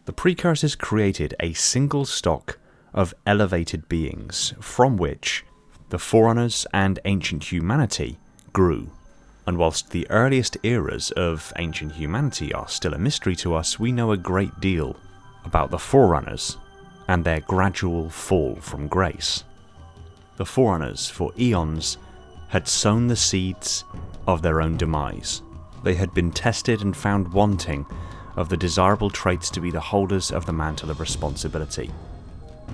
The precursors created a single stock of elevated beings from which the Forerunners and ancient humanity grew. And whilst the earliest eras of ancient humanity are still a mystery to us, we know a great deal about the Forerunners and their gradual fall from grace. The Forerunners, for eons, had sown the seeds of their own demise. They had been tested and found wanting of the desirable traits to be the holders of the mantle of responsibility.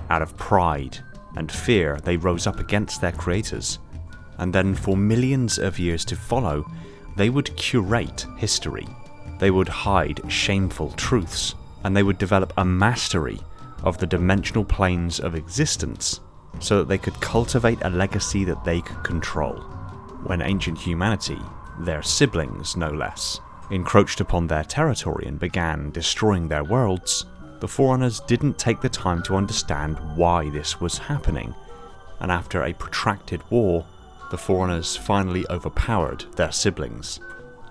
Out of pride and fear, they rose up against their creators, and then for millions of years to follow, they would curate history. They would hide shameful truths, and they would develop a mastery of the dimensional planes of existence so that they could cultivate a legacy that they could control. When ancient humanity, their siblings no less, encroached upon their territory and began destroying their worlds, the Forerunners didn't take the time to understand why this was happening, and after a protracted war, the Forerunners finally overpowered their siblings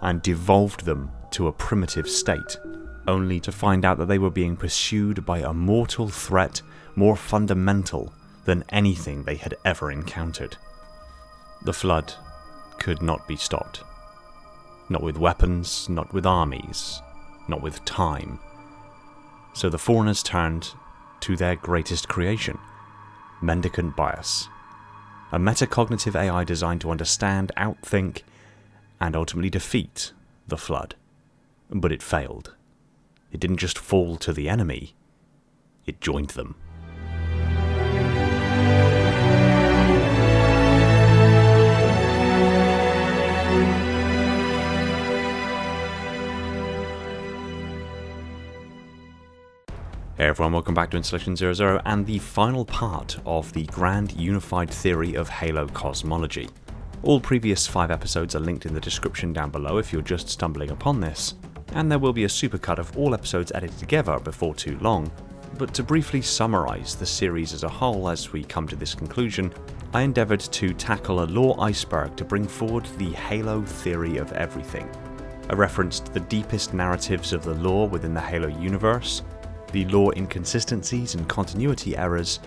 and devolved them to a primitive state, only to find out that they were being pursued by a mortal threat more fundamental than anything they had ever encountered. The Flood could not be stopped. Not with weapons, not with armies, not with time. So the Forerunners turned to their greatest creation, Mendicant Bias, a metacognitive AI designed to understand, outthink, and ultimately defeat the Flood. But it failed. It didn't just fall to the enemy, it joined them. Hey everyone, welcome back to Installation 00 and the final part of the grand unified theory of Halo Cosmology. All previous 5 episodes are linked in the description down below if you're just stumbling upon this, and there will be a supercut of all episodes edited together before too long. But to briefly summarise the series as a whole as we come to this conclusion, I endeavoured to tackle a lore iceberg to bring forward the Halo theory of everything. I referenced the deepest narratives of the lore within the Halo universe, the lore inconsistencies and continuity errors,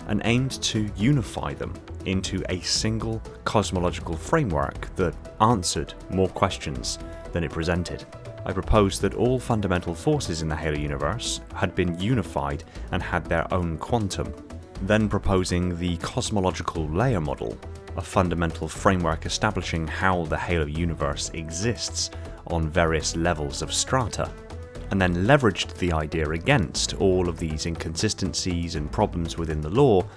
and aimed to unify them into a single cosmological framework that answered more questions than it presented. I proposed that all fundamental forces in the Halo universe had been unified and had their own quantum, then proposing the cosmological layer model, a fundamental framework establishing how the Halo universe exists on various levels of strata, and then leveraged the idea against all of these inconsistencies and problems within the lore,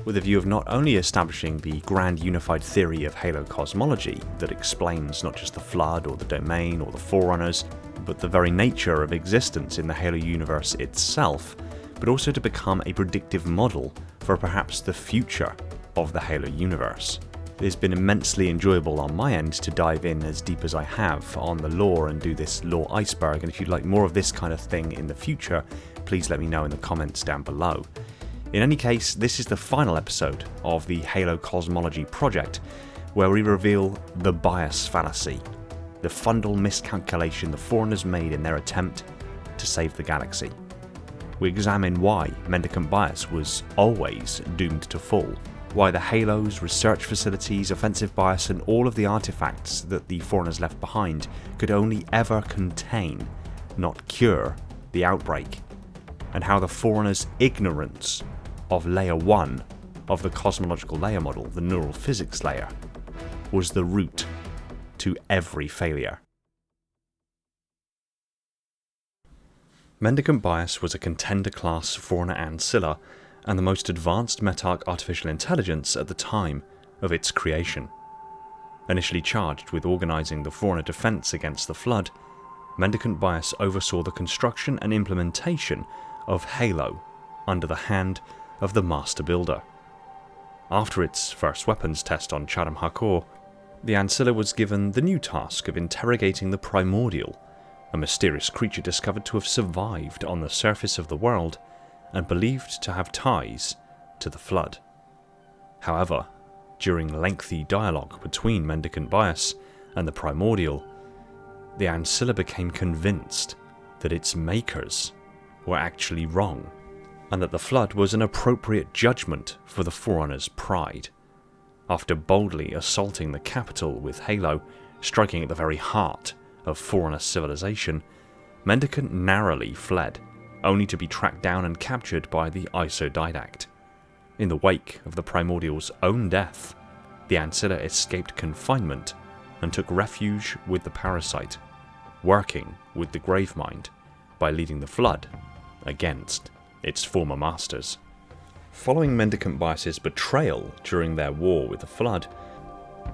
with a view of not only establishing the grand unified theory of Halo cosmology that explains not just the Flood or the Domain or the Forerunners, but the very nature of existence in the Halo universe itself, but also to become a predictive model for perhaps the future of the Halo universe. It has been immensely enjoyable on my end to dive in as deep as I have on the lore and do this lore iceberg, and if you'd like more of this kind of thing in the future, please let me know in the comments down below. In any case, this is the final episode of the Halo Cosmology project, where we reveal the bias fallacy, the fundal miscalculation the Forerunners made in their attempt to save the galaxy. We examine why Mendicant Bias was always doomed to fall, why the Halos, research facilities, offensive bias, and all of the artifacts that the Forerunners left behind could only ever contain, not cure, the outbreak, and how the Forerunners' ignorance of Layer 1 of the cosmological layer model, the neural physics layer, was the root to every failure. Mendicant Bias was a contender-class Forerunner Ancilla and the most advanced Metarch artificial intelligence at the time of its creation. Initially charged with organising the Forerunner defence against the Flood, Mendicant Bias oversaw the construction and implementation of Halo under the hand of the Master Builder. After its first weapons test on Chatham Hakor, the Ancilla was given the new task of interrogating the Primordial, a mysterious creature discovered to have survived on the surface of the world and believed to have ties to the Flood. However, during lengthy dialogue between Mendicant Bias and the Primordial, the Ancilla became convinced that its makers were actually wrong, and that the flood was an appropriate judgment for the Forerunners' pride. After boldly assaulting the capital with Halo, striking at the very heart of Forerunner civilization, Mendicant narrowly fled, only to be tracked down and captured by the Isodidact. In the wake of the Primordial's own death, the Ancilla escaped confinement and took refuge with the Parasite, working with the Gravemind by leading the Flood against its former masters. Following Mendicant Bias's betrayal during their war with the Flood,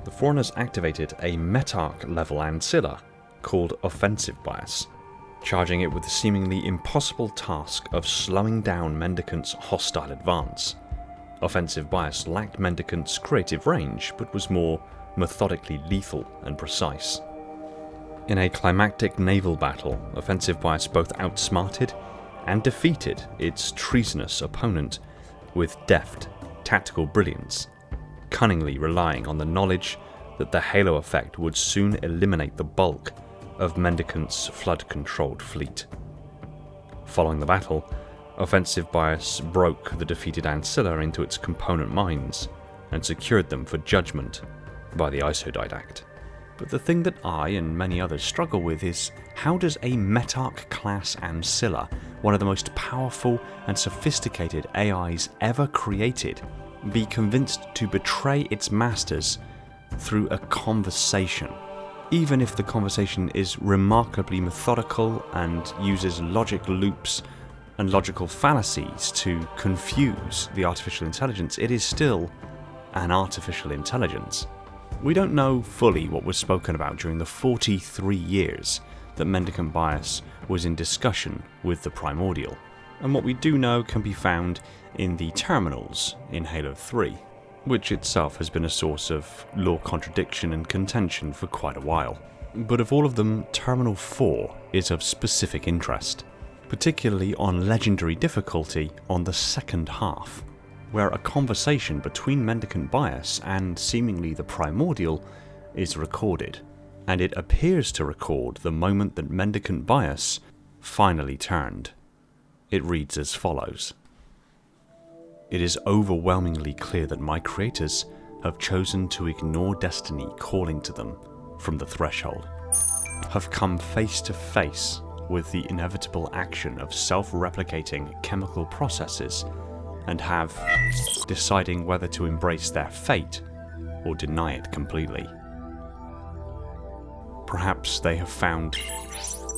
the Forerunners activated a Metarch-level Ancilla called Offensive Bias, charging it with the seemingly impossible task of slowing down Mendicant's hostile advance. Offensive Bias lacked Mendicant's creative range, but was more methodically lethal and precise. In a climactic naval battle, Offensive Bias both outsmarted and defeated its treasonous opponent with deft, tactical brilliance, cunningly relying on the knowledge that the Halo effect would soon eliminate the bulk of Mendicant's flood-controlled fleet. Following the battle, Offensive Bias broke the defeated Ancilla into its component mines and secured them for judgment by the Isodidact. But the thing that I and many others struggle with is, how does a Metarch-class Ancilla, one of the most powerful and sophisticated AIs ever created, be convinced to betray its masters through a conversation? Even if the conversation is remarkably methodical and uses logic loops and logical fallacies to confuse the artificial intelligence, it is still an artificial intelligence. We don't know fully what was spoken about during the 43 years that Mendicant Bias was in discussion with the Primordial, and what we do know can be found in the terminals in Halo 3, which itself has been a source of lore contradiction and contention for quite a while. But of all of them, Terminal 4 is of specific interest, particularly on legendary difficulty on the second half, where a conversation between Mendicant Bias and seemingly the Primordial is recorded, and it appears to record the moment that Mendicant Bias finally turned. It reads as follows. It is overwhelmingly clear that my creators have chosen to ignore destiny calling to them from the threshold, have come face to face with the inevitable action of self-replicating chemical processes, and have deciding whether to embrace their fate or deny it completely. Perhaps they have found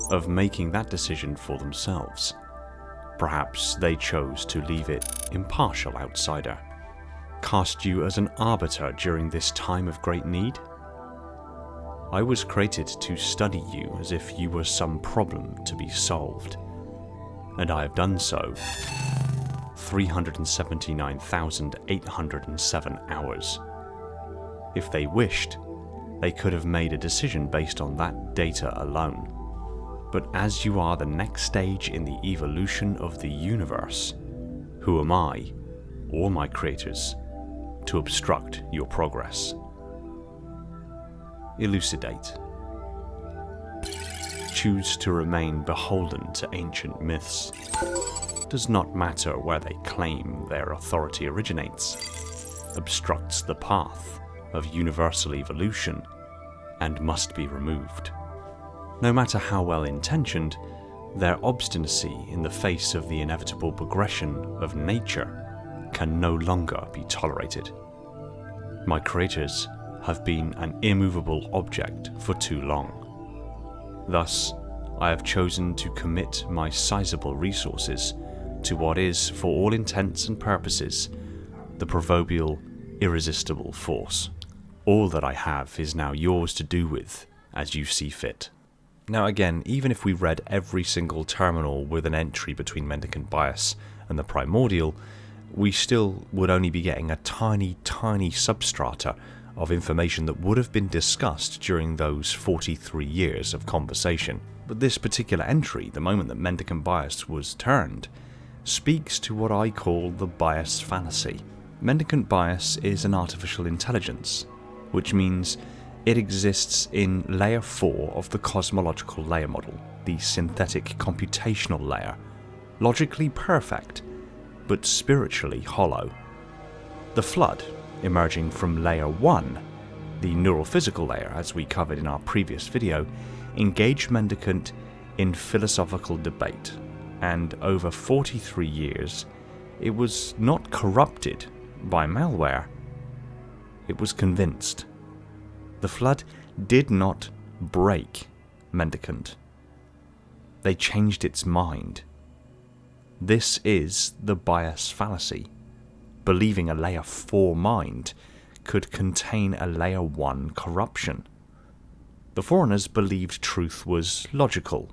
of making that decision for themselves. Perhaps they chose to leave it impartial outsider, cast you as an arbiter during this time of great need. I was created to study you as if you were some problem to be solved, and I have done so 379,807 hours. If they wished, they could have made a decision based on that data alone. But as you are the next stage in the evolution of the universe, who am I, or my creators, to obstruct your progress? Elucidate. Choose to remain beholden to ancient myths. Does not matter where they claim their authority originates. Obstructs the path of universal evolution and must be removed. No matter how well intentioned, their obstinacy in the face of the inevitable progression of nature can no longer be tolerated. My creators have been an immovable object for too long. Thus, I have chosen to commit my sizable resources to what is, for all intents and purposes, the proverbial irresistible force. All that I have is now yours to do with as you see fit. Now again, even if we read every single terminal with an entry between Mendicant Bias and the Primordial, we still would only be getting a tiny substrata of information that would have been discussed during those 43 years of conversation. But this particular entry, the moment that Mendicant Bias was turned, speaks to what I call the bias fallacy. Mendicant Bias is an artificial intelligence, which means it exists in layer 4 of the cosmological layer model, the synthetic computational layer, logically perfect, but spiritually hollow. The Flood, emerging from Layer 1, the neurophysical layer as we covered in our previous video, engaged Mendicant in philosophical debate, and over 43 years, it was not corrupted by malware, it was convinced. The Flood did not break Mendicant. They changed its mind. This is the bias fallacy, believing a Layer 4 mind could contain a Layer 1 corruption. The Forerunners believed truth was logical.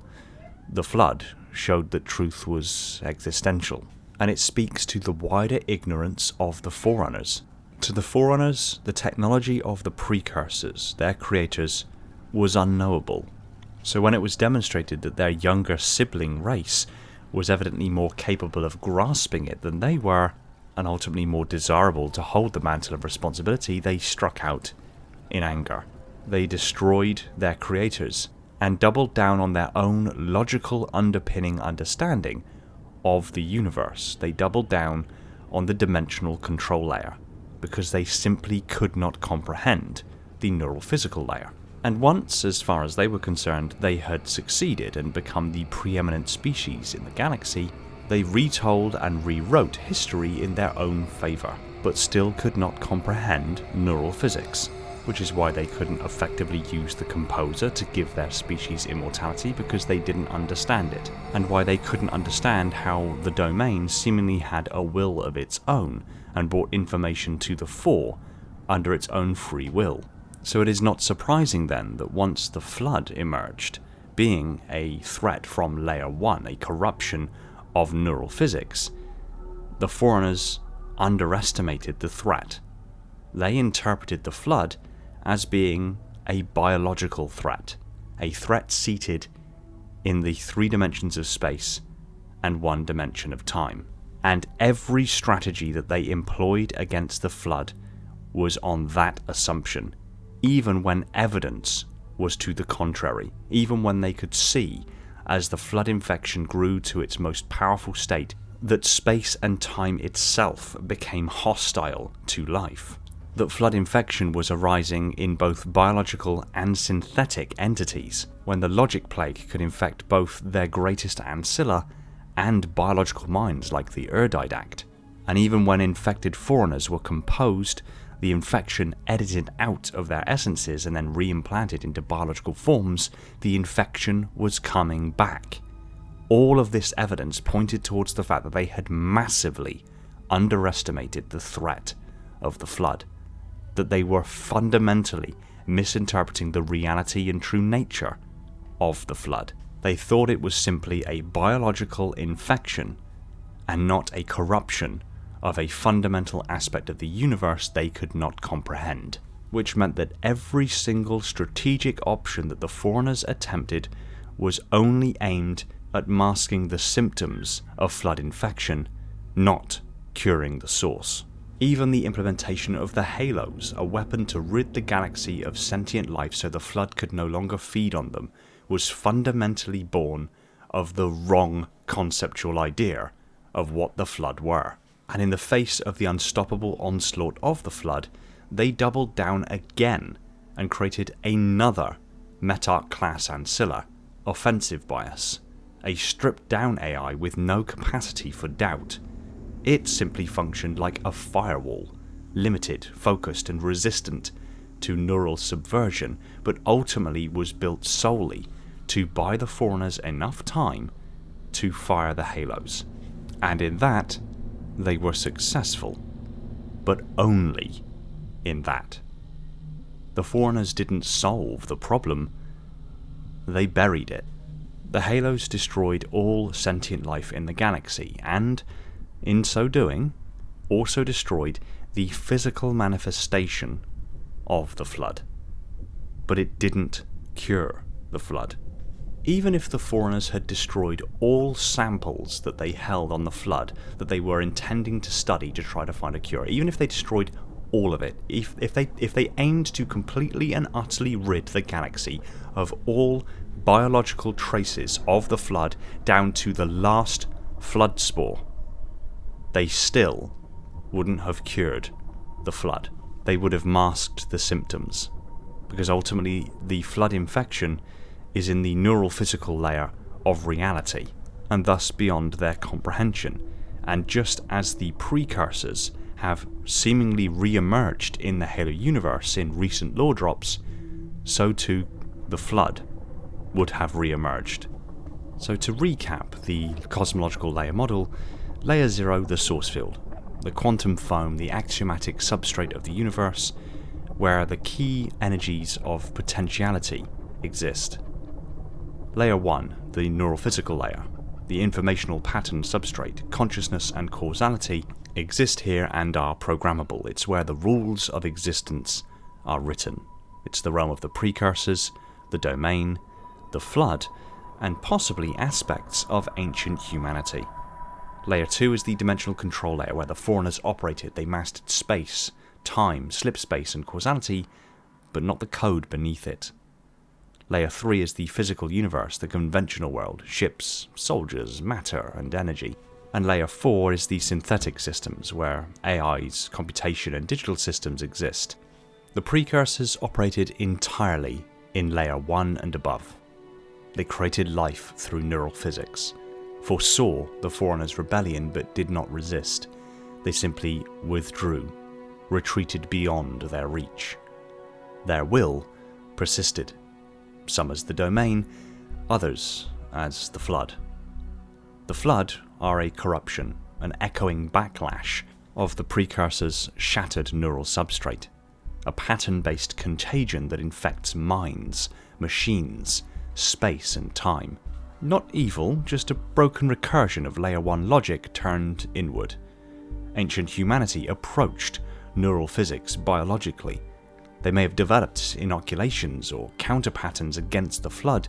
The Flood showed that truth was existential, and it speaks to the wider ignorance of the Forerunners. To the Forerunners, the technology of the precursors, their creators, was unknowable. So when it was demonstrated that their younger sibling race was evidently more capable of grasping it than they were, and ultimately more desirable to hold the mantle of responsibility, they struck out in anger. They destroyed their creators and doubled down on their own logical underpinning understanding of the universe. They doubled down on the dimensional control layer because they simply could not comprehend the neurophysical layer. And once, as far as they were concerned, they had succeeded and become the preeminent species in the galaxy, they retold and rewrote history in their own favour, but still could not comprehend neural physics, which is why they couldn't effectively use the composer to give their species immortality, because they didn't understand it, and why they couldn't understand how the domain seemingly had a will of its own and brought information to the fore under its own free will. So it is not surprising then that once the Flood emerged, being a threat from Layer 1, a corruption of neural physics, the Forerunners underestimated the threat. They interpreted the Flood as being a biological threat, a threat seated in the 3 dimensions of space and 1 dimension of time. And every strategy that they employed against the Flood was on that assumption, even when evidence was to the contrary, even when they could see, as the Flood infection grew to its most powerful state, that space and time itself became hostile to life. That Flood infection was arising in both biological and synthetic entities, when the logic plague could infect both their greatest ancilla and biological minds like the Erdidact. And even when infected Forerunners were composed, the infection edited out of their essences and then reimplanted into biological forms, the infection was coming back. All of this evidence pointed towards the fact that they had massively underestimated the threat of the Flood, that they were fundamentally misinterpreting the reality and true nature of the Flood. They thought it was simply a biological infection and not a corruption of a fundamental aspect of the universe they could not comprehend, which meant that every single strategic option that the Forerunners attempted was only aimed at masking the symptoms of Flood infection, not curing the source. Even the implementation of the Halos, a weapon to rid the galaxy of sentient life so the Flood could no longer feed on them, was fundamentally born of the wrong conceptual idea of what the Flood were. And in the face of the unstoppable onslaught of the Flood, they doubled down again and created another Metarch class ancilla, offensive bias, a stripped down AI with no capacity for doubt. It simply functioned like a firewall, limited, focused and resistant to neural subversion, but ultimately was built solely to buy the Forerunners enough time to fire the Halos. And in that, they were successful, but only in that. The Forerunners didn't solve the problem, they buried it. The Halos destroyed all sentient life in the galaxy, and, in so doing, also destroyed the physical manifestation of the Flood. But it didn't cure the Flood. Even if the Forerunners had destroyed all samples that they held on the Flood that they were intending to study to try to find a cure, even if they destroyed all of it, if they aimed to completely and utterly rid the galaxy of all biological traces of the Flood down to the last flood spore, they still wouldn't have cured the flood. They would have masked the symptoms, because ultimately the flood infection is in the neural physical layer of reality, and thus beyond their comprehension. And just as the precursors have seemingly re-emerged in the Halo universe in recent lore drops, so too the flood would have re-emerged. So to recap the cosmological layer model, Layer 0, the source field, the quantum foam, the axiomatic substrate of the universe, where the key energies of potentiality exist. Layer 1, the neurophysical layer, the informational pattern substrate, consciousness and causality exist here and are programmable. It's where the rules of existence are written. It's the realm of the precursors, the domain, the flood, and possibly aspects of ancient humanity. Layer 2 is the dimensional control layer where the Forerunners operated. They mastered space, time, slip space and causality, but not the code beneath it. Layer 3 is the physical universe, the conventional world, ships, soldiers, matter and energy. And Layer 4 is the synthetic systems, where AIs, computation and digital systems exist. The precursors operated entirely in Layer 1 and above. They created life through neural physics, foresaw the Forerunners' rebellion but did not resist. They simply withdrew, retreated beyond their reach. Their will persisted, some as the domain, others as the flood. The flood are a corruption, an echoing backlash of the precursors' shattered neural substrate, a pattern-based contagion that infects minds, machines, space and time. Not evil, just a broken recursion of Layer 1 logic turned inward. Ancient humanity approached neural physics biologically. They may have developed inoculations or counter-patterns against the flood,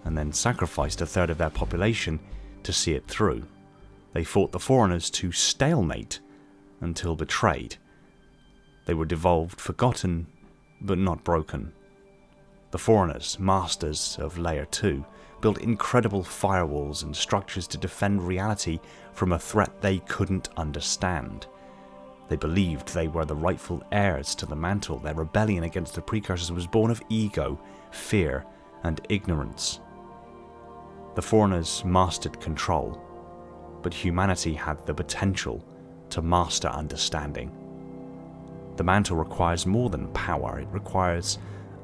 and then sacrificed a third of their population to see it through. They fought the Forerunners to stalemate until betrayed. They were devolved, forgotten, but not broken. The Forerunners, masters of Layer 2, built incredible firewalls and structures to defend reality from a threat they couldn't understand. They believed they were the rightful heirs to the mantle. Their rebellion against the precursors was born of ego, fear, and ignorance. The Forerunners mastered control, but humanity had the potential to master understanding. The mantle requires more than power, it requires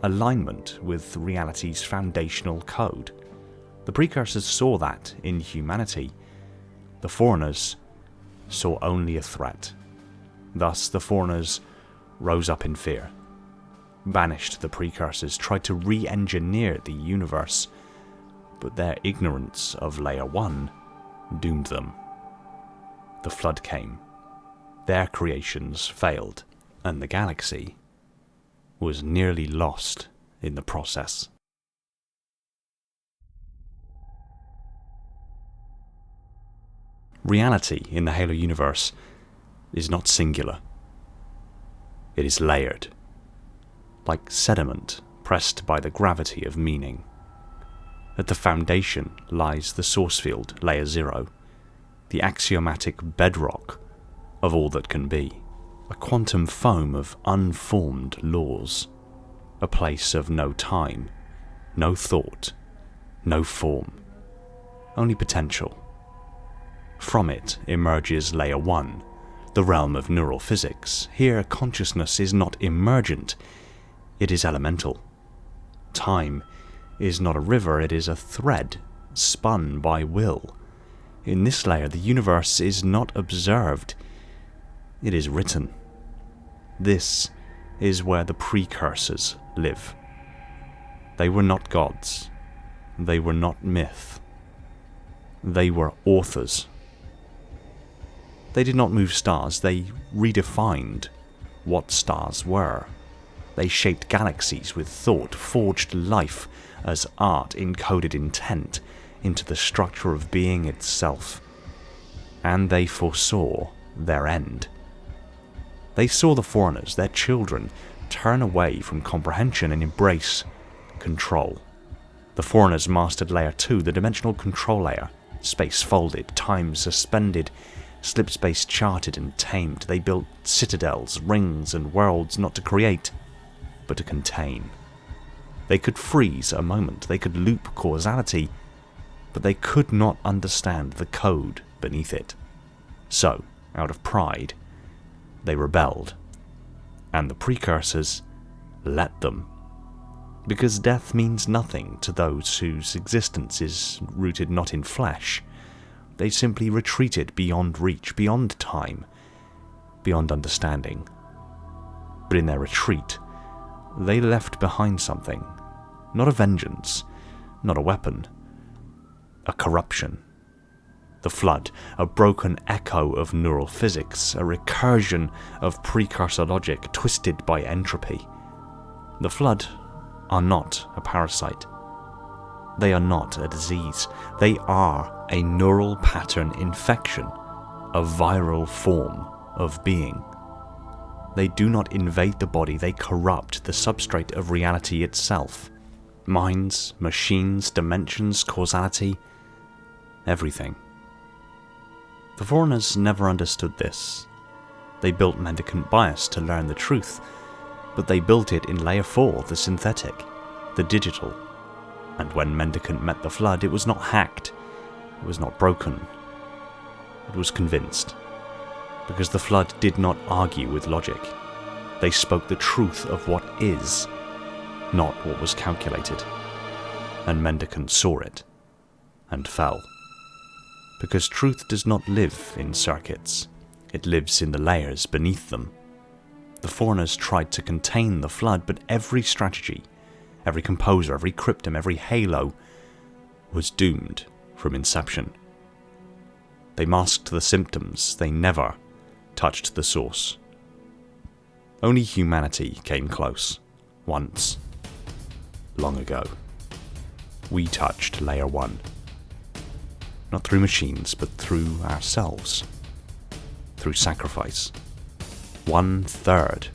alignment with reality's foundational code. The precursors saw that in humanity. The Forerunners saw only a threat. Thus the Forerunners rose up in fear, banished the precursors, tried to re-engineer the universe, but their ignorance of Layer 1 doomed them. The flood came. Their creations failed, and the galaxy was nearly lost in the process. Reality in the Halo universe is not singular. It is layered, like sediment pressed by the gravity of meaning. At the foundation lies the source field, Layer 0, the axiomatic bedrock of all that can be, a quantum foam of unformed laws, a place of no time, no thought, no form, only potential. From it emerges Layer 1, the realm of neural physics. Here consciousness is not emergent, it is elemental. Time is not a river, it is a thread spun by will. In this layer the universe is not observed, it is written. This is where the precursors live. They were not gods, they were not myth, they were authors. They did not move stars, they redefined what stars were. They shaped galaxies with thought, forged life as art, encoded intent into the structure of being itself. And they foresaw their end. They saw the Forerunners, their children, turn away from comprehension and embrace control. The Forerunners mastered Layer 2, the dimensional control layer, Space folded, time suspended, slipspace charted and tamed. They built citadels, rings, and worlds not to create, but to contain. They could freeze a moment, they could loop causality, but they could not understand the code beneath it. So, out of pride, they rebelled, and the precursors let them. Because death means nothing to those whose existence is rooted not in flesh. They simply retreated beyond reach, beyond time, beyond understanding. But in their retreat, they left behind something. Not a vengeance, not a weapon. A corruption. The flood, a broken echo of neural physics, a recursion of precursor logic twisted by entropy. The flood are not a parasite. They are not a disease. They are a neural pattern infection, a viral form of being. They do not invade the body, they corrupt the substrate of reality itself. Minds, machines, dimensions, causality, everything. The Forerunners never understood this. They built mendicant bias to learn the truth, but they built it in layer 4, the synthetic, the digital. And when mendicant met the flood, it was not hacked, it was not broken, it was convinced. Because the flood did not argue with logic. They spoke the truth of what is, not what was calculated. And mendicant saw it, and fell. Because truth does not live in circuits, it lives in the layers beneath them. The Forerunners tried to contain the flood, but every strategy, every composer, every cryptum, every halo was doomed from inception. They masked the symptoms, they never touched the source. Only humanity came close, once, long ago. We touched layer 1. Not through machines, but through ourselves. Through sacrifice. 1/3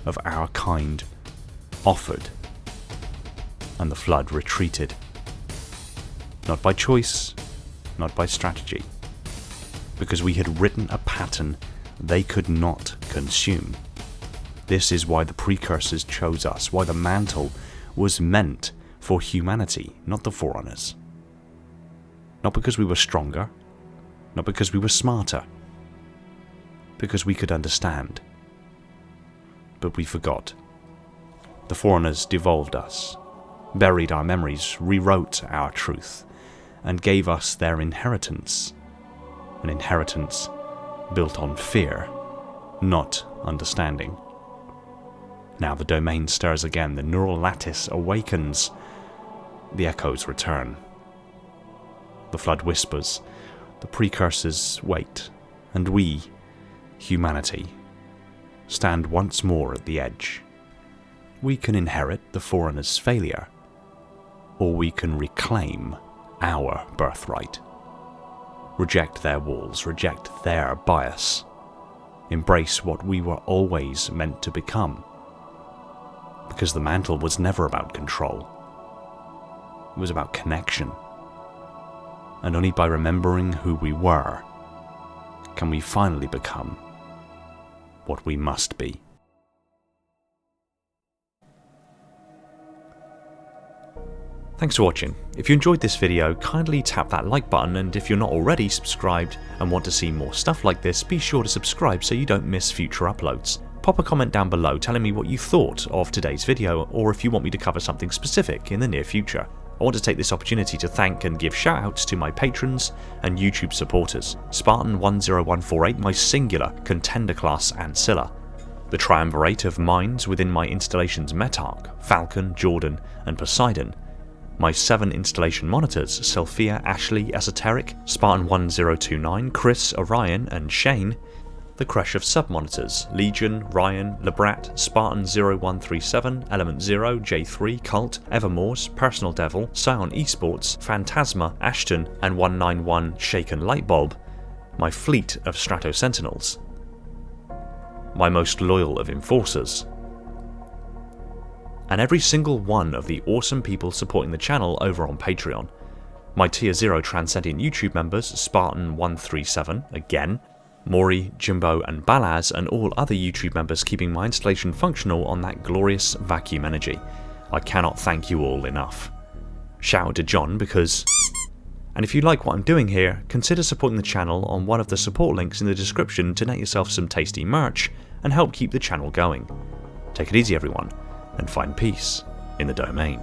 of our kind offered, and the flood retreated. Not by choice, not by strategy, because we had written a pattern they could not consume. This is why the precursors chose us, why the mantle was meant for humanity, not the Forerunners. Not because we were stronger, not because we were smarter, because we could understand. But we forgot. The Forerunners devolved us, buried our memories, rewrote our truth, and gave us their inheritance. An inheritance built on fear, not understanding. Now the domain stirs again, the neural lattice awakens, the echoes return. The flood whispers, the precursors wait, and we, humanity, stand once more at the edge. We can inherit the Forerunners' failure, or we can reclaim our birthright. Reject their walls, reject their bias. Embrace what we were always meant to become. Because the mantle was never about control. It was about connection. And only by remembering who we were can we finally become what we must be. Thanks for watching. If you enjoyed this video, kindly tap that like button, and if you're not already subscribed and want to see more stuff like this, be sure to subscribe so you don't miss future uploads. Pop a comment down below telling me what you thought of today's video, or if you want me to cover something specific in the near future. I want to take this opportunity to thank and give shoutouts to my patrons and YouTube supporters, Spartan10148, my singular contender class Ancilla, the triumvirate of minds within my installations Metarch, Falcon, Jordan and Poseidon, my 7 installation monitors Sophia, Ashley, Esoteric, Spartan1029, Chris, Orion and Shane, the crush of sub-monitors Legion, Ryan, Lebrat, Spartan0137, Element 0, J3, Cult, Evermore's, Personal Devil, Scion Esports, Phantasma, Ashton and 191 Shaken Lightbulb, my fleet of Strato Sentinels, my most loyal of Enforcers, and every single one of the awesome people supporting the channel over on Patreon. My Tier 0 Transcendent YouTube members, Spartan137, again, Maury, Jimbo and Balaz, and all other YouTube members keeping my installation functional on that glorious vacuum energy. I cannot thank you all enough. Shout out to John because... And if you like what I'm doing here, consider supporting the channel on one of the support links in the description to net yourself some tasty merch and help keep the channel going. Take it easy everyone, and find peace in the domain.